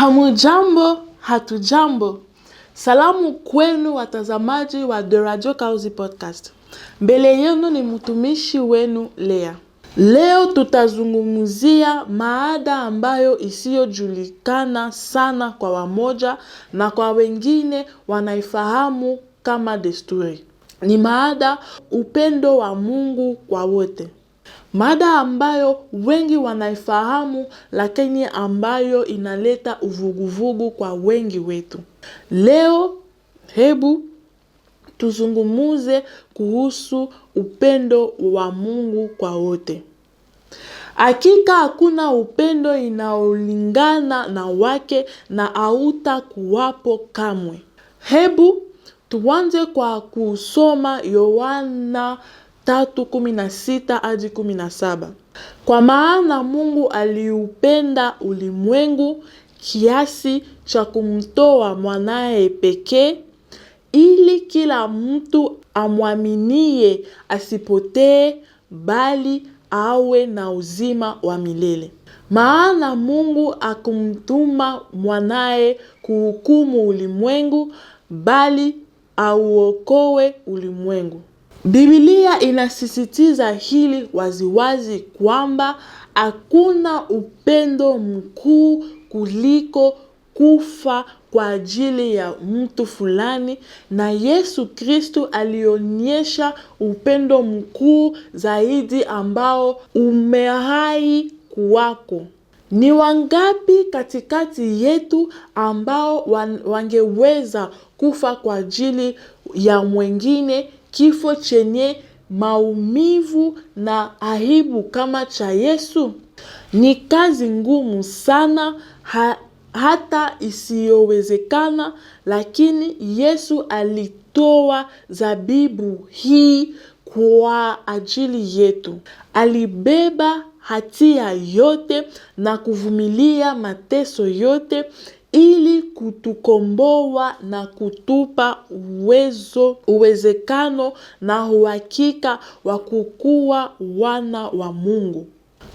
Hamujambo, hatujambo. Salamu kwenu watazamaji wa The Radio Kauzi Podcast. Mbele yenu ni mtumishi wenu Lea. Leo tutazungumzia maada ambayo isiyojulikana sana kwa wamoja na kwa wengine wanaifahamu kama desturi. Ni maada upendo wa Mungu kwa wote. Mada ambayo wengi wanaifahamu lakini ambayo inaleta uvuguvugu kwa wengi wetu. Leo hebu tuzungumuze kuhusu upendo wa Mungu kwa wote. Hakika hakuna upendo inaolingana na wake na hauta kuwapo kamwe. Hebu tuanze kwa kusoma Yohana 3:16 hadi 17. Kwa maana Mungu aliupenda ulimwengu kiasi cha kumtoa mwanae pekee, ili kila mtu amwaminie asipotee bali awe na uzima wa milele. Maana Mungu akumtuma mwanae kuhukumu ulimwengu bali auokoe ulimwengu. Biblia inasisitiza hili waziwazi kwamba hakuna upendo mkuu kuliko kufa kwa ajili ya mtu fulani, na Yesu Kristo alionyesha upendo mkuu zaidi ambao umehai kuwako. Ni wangapi katikati yetu ambao wangeweza kufa kwa ajili ya mwingine kifo chenye maumivu na aibu kama cha Yesu? Ni kazi ngumu sana, hata isiyowezekana, lakini Yesu alitoa zabibu hii kwa ajili yetu. Alibeba hatia yote na kuvumilia mateso yote ili kutukomboa na kutupa uwezekano na uhakika wa kukuwa wana wa Mungu.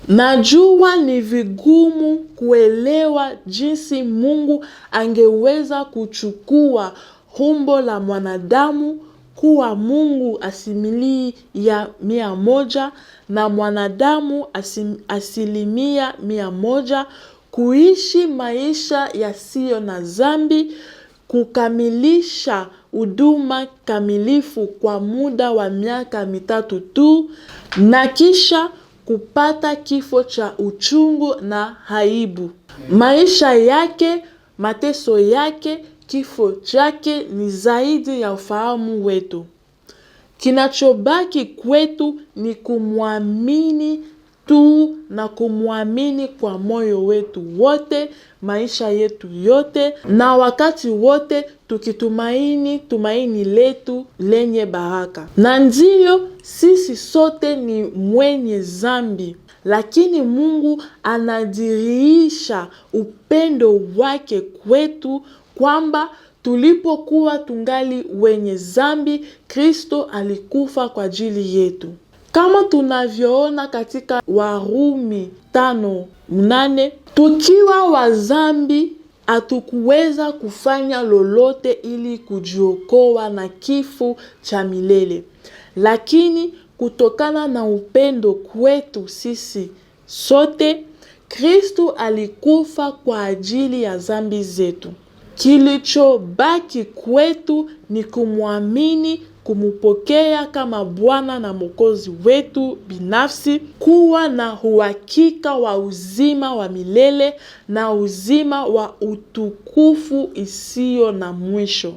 Najua ni vigumu kuelewa jinsi Mungu angeweza kuchukua umbo la mwanadamu, kuwa Mungu asilimia 100 na mwanadamu asilimia 100, kuishi maisha yasiyo na dhambi, kukamilisha huduma kamilifu kwa muda wa miaka 3 tu, na kisha kupata kifo cha uchungu na aibu. Maisha yake, mateso yake, kifo chake ni zaidi ya ufahamu wetu. Kinachobaki kwetu ni kumwamini tu, na kumwamini kwa moyo wetu wote, maisha yetu yote, na wakati wote tukitumaini tumaini letu lenye baraka. Na ndiyo, sisi sote ni mwenye dhambi, lakini Mungu anadhihirisha upendo wake kwetu kwamba tulipokuwa tungali wenye dhambi, Kristo alikufa kwa ajili yetu. Kama tunavyoona katika Warumi 5:8, tukiwa wa dhambi hatukuweza kufanya lolote ili kujiokoa na kifo cha milele. Lakini kutokana na upendo kwetu sisi sote, Kristo alikufa kwa ajili ya dhambi zetu. Kilichobaki kwetu ni kumwamini, kumupokea kama Bwana na Mwokozi wetu binafsi, kuwa na uhakika wa uzima wa milele na uzima wa utukufu isiyo na mwisho.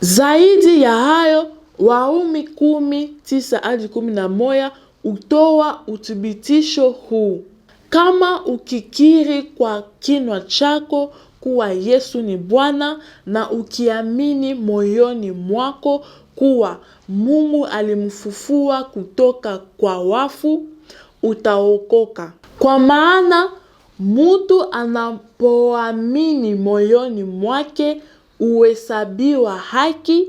Zaidi ya hayo, Warumi 10:9 hadi 11 hutoa uthibitisho huu: kama ukikiri kwa kinywa chako kuwa Yesu ni Bwana na ukiamini moyoni mwako kuwa Mungu alimfufua kutoka kwa wafu, utaokoka. Kwa maana mtu anapoamini moyoni mwake huhesabiwa haki,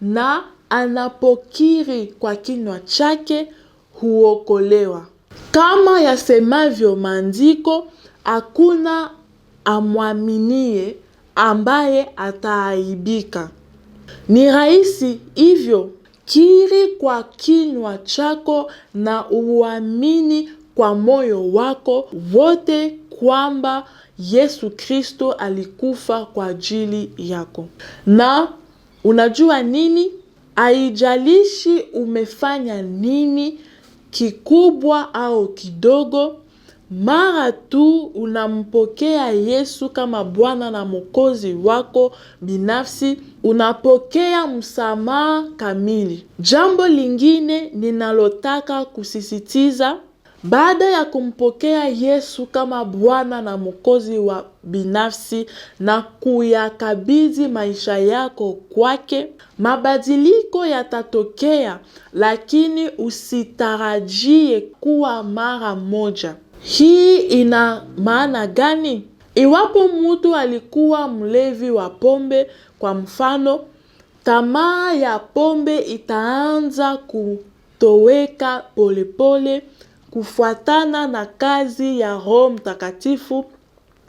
na anapokiri kwa kinywa chake huokolewa. Kama yasemavyo maandiko, hakuna amwaminie ambaye ataaibika. Ni rahisi hivyo. Kiri kwa kinywa chako na uamini kwa moyo wako wote kwamba Yesu Kristo alikufa kwa ajili yako. Na unajua nini? Haijalishi umefanya nini kikubwa au kidogo, mara tu unampokea Yesu kama Bwana na Mwokozi wako binafsi, unapokea msamaha kamili. Jambo lingine ninalotaka kusisitiza, baada ya kumpokea Yesu kama Bwana na Mwokozi wa binafsi na kuyakabidhi maisha yako kwake, mabadiliko yatatokea, lakini usitarajie kuwa mara moja. Hii ina maana gani? Iwapo mtu alikuwa mlevi wa pombe, kwa mfano, tamaa ya pombe itaanza kutoweka polepole kufuatana na kazi ya Roho Mtakatifu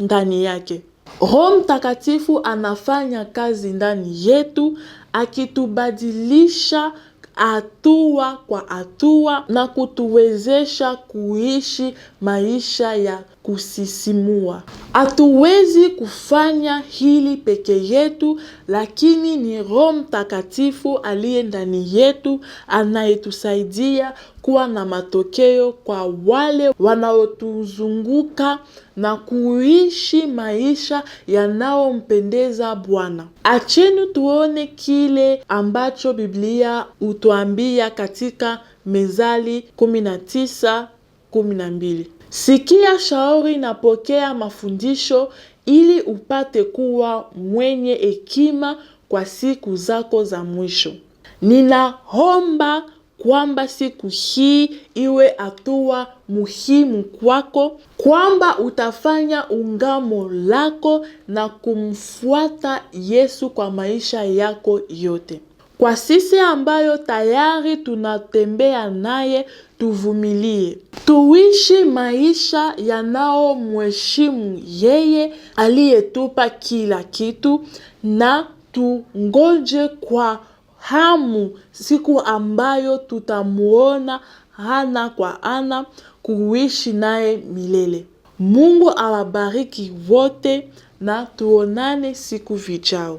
ndani yake. Roho Mtakatifu anafanya kazi ndani yetu, akitubadilisha hatua kwa hatua na kutuwezesha kuishi maisha ya kusisimua. Hatuwezi kufanya hili peke yetu, lakini ni Roho Mtakatifu aliye ndani yetu anayetusaidia kuwa na matokeo kwa wale wanaotuzunguka na kuishi maisha yanayompendeza Bwana. Acheni tuone kile ambacho Biblia hutuambia katika Mezali 19:12. Sikia shauri na pokea mafundisho ili upate kuwa mwenye hekima kwa siku zako za mwisho. Ninaomba kwamba siku hii iwe hatua muhimu kwako, kwamba utafanya ungamo lako na kumfuata Yesu kwa maisha yako yote. Kwa sisi ambayo tayari tunatembea naye, tuvumilie. Tuishi maisha yanayomheshimu yeye aliyetupa kila kitu, na tungoje kwa hamu siku ambayo tutamuona ana kwa ana, kuishi naye milele. Mungu awabariki wote na tuonane siku vijao.